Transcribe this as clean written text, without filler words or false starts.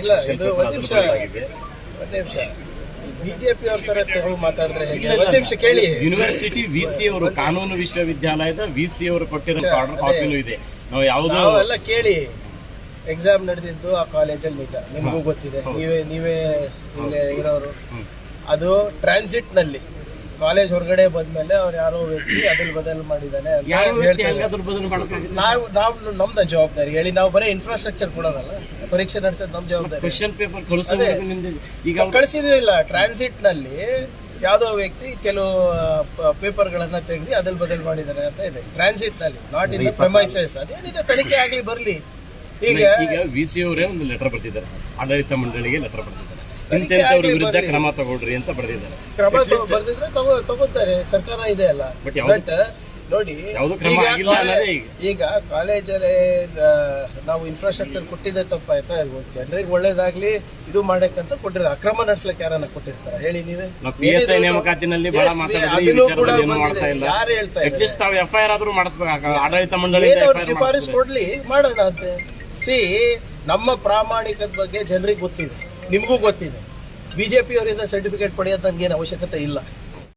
ಇಲ್ಲ, ಇದು ಒಂದ್ ನಿಮಿಷ ಬಿಜೆಪಿ ಅವ್ರ ತರ ತೆರವು ಮಾತಾಡಿದ್ರೆ ಹೇಗೆ? ಒಂದ್ ನಿಮಿಷ ಕೇಳಿ. ಯೂನಿವರ್ಸಿಟಿ ವಿಸಿ ಅವರು ಕಾನೂನು ವಿಶ್ವವಿದ್ಯಾಲಯದ ವಿಸಿ ಅವರು ಕೊಟ್ಟಿರೋ ಆರ್ಡರ್ ಕಾಪಿನೂ ಇದೆ. ನಾವೆಲ್ಲ ಕೇಳಿ. ಎಕ್ಸಾಮ್ ನಡೆದಿದ್ದು ಆ ಕಾಲೇಜಲ್ಲಿ ನಿಜ, ನಿಮಗೂ ಗೊತ್ತಿದೆ, ನೀವೇ ಇಲ್ಲೇ ಇರೋರು. ಅದು ಟ್ರಾನ್ಸಿಟ್ ನಲ್ಲಿ ಕಾಲೇಜ್ ಹೊರಗಡೆ ಬಂದ್ಮೇಲೆ ಅವ್ರು ಯಾರೋ ವ್ಯಕ್ತಿ ಅದಲ್ ಬದಲ್ ಮಾಡಿದಾನೆ ಅಂತ ನಾವು ನಮ್ದ ಜವಾಬ್ದಾರಿ ಹೇಳಿ. ನಾವು ಬರೀ ಇನ್ಫ್ರಾಸ್ಟ್ರಕ್ಚರ್ ಕೊಡೋದಲ್ಲ, ಪರೀಕ್ಷೆ ನಡೆಸೋದು ನಮ್ ಜವಾಬ್ದಾರಿ. ಕ್ವೆಶ್ಚನ್ ಪೇಪರ್ ಕಳಿಸಿದ್ವಿ ಇಲ್ಲ. ಟ್ರಾನ್ಸಿಟ್ ನಲ್ಲಿ ಯಾವ್ದೋ ವ್ಯಕ್ತಿ ಕೆಲವು ಪೇಪರ್ ಗಳನ್ನ ತೆಗೆದು ಅದಲ್ ಬದಲ್ ಮಾಡಿದಾರೆ ಅಂತ ಇದೆ ಟ್ರಾನ್ಸಿಟ್ ನಲ್ಲಿ, ನಾಟ್ ಇನ್ ದ ಪ್ರೆಮೈಸಸ್. ಅದೇನಿದೆ, ತನಿಖೆ ಆಗ್ಲಿ ಬರ್ಲಿ. ಈಗ ವಿಸಿ ಅವರೇ ಒಂದು ಲೆಟರ್ ಬರ್ತಿದ್ದಾರೆ, ಆಡಳಿತ ಮಂಡಳಿಗೆ ಲೆಟರ್ ಬರ್ತಿದ್ದಾರೆ, ಇಂಥವ್ರ ವಿರುದ್ಧ ಕ್ರಮ ತಗೊಳ್ರಿ ಅಂತ ಬರೆದಿದ್ದಾರೆ. ಕ್ರಮ ಬರ್ದಿದ್ರೆ ತಗೋತಾರೆ, ಸರ್ಕಾರ ಇದೆ ಅಲ್ಲ. ಬಟ್ ನೋಡಿ, ಈಗ ಕಾಲೇಜಲ್ಲಿ ನಾವು ಇನ್ಫ್ರಾಸ್ಟ್ರಕ್ಚರ್ ಕೊಟ್ಟಿದ್ದೆ ತಪ್ಪಾಯ್ತಾ? ಜನರಿಗೆ ಒಳ್ಳೇದಾಗ್ಲಿ ಇದು ಮಾಡಕ್ಕಂತ ಕೊಟ್ಟಿರ, ಅಕ್ರಮ ನಡೆಸ್ಲಿಕ್ಕೆ ಯಾರನ್ನ ಕೊಟ್ಟಿರ್ತಾರ ಹೇಳಿ ನೀವೇ? ಅದನ್ನು ಕೂಡ ಯಾರು ಹೇಳ್ತಾ ಇದ್ದಾರೆ? ಎಫ್ಐಆರ್ ಆದ್ರೂ ಮಾಡಿಸ್ಬೇಕು, ಆಡಳಿತ ಮಂಡಳಿ ಶಿಫಾರಸ್ ಕೊಡ್ಲಿ, ಮಾಡೋಣ ಅಂತೆ. ನಮ್ಮ ಪ್ರಾಮಾಣಿಕದ ಬಗ್ಗೆ ಜನರಿಗೆ ಗೊತ್ತಿದೆ, ನಿಮಗೂ ಗೊತ್ತಿದೆ. ಬಿಜೆಪಿ ಅವರಿಂದ ಸರ್ಟಿಫಿಕೇಟ್ ಪಡೆಯೋದು ನನ್ಗೇನು ಅವಶ್ಯಕತೆ ಇಲ್ಲ.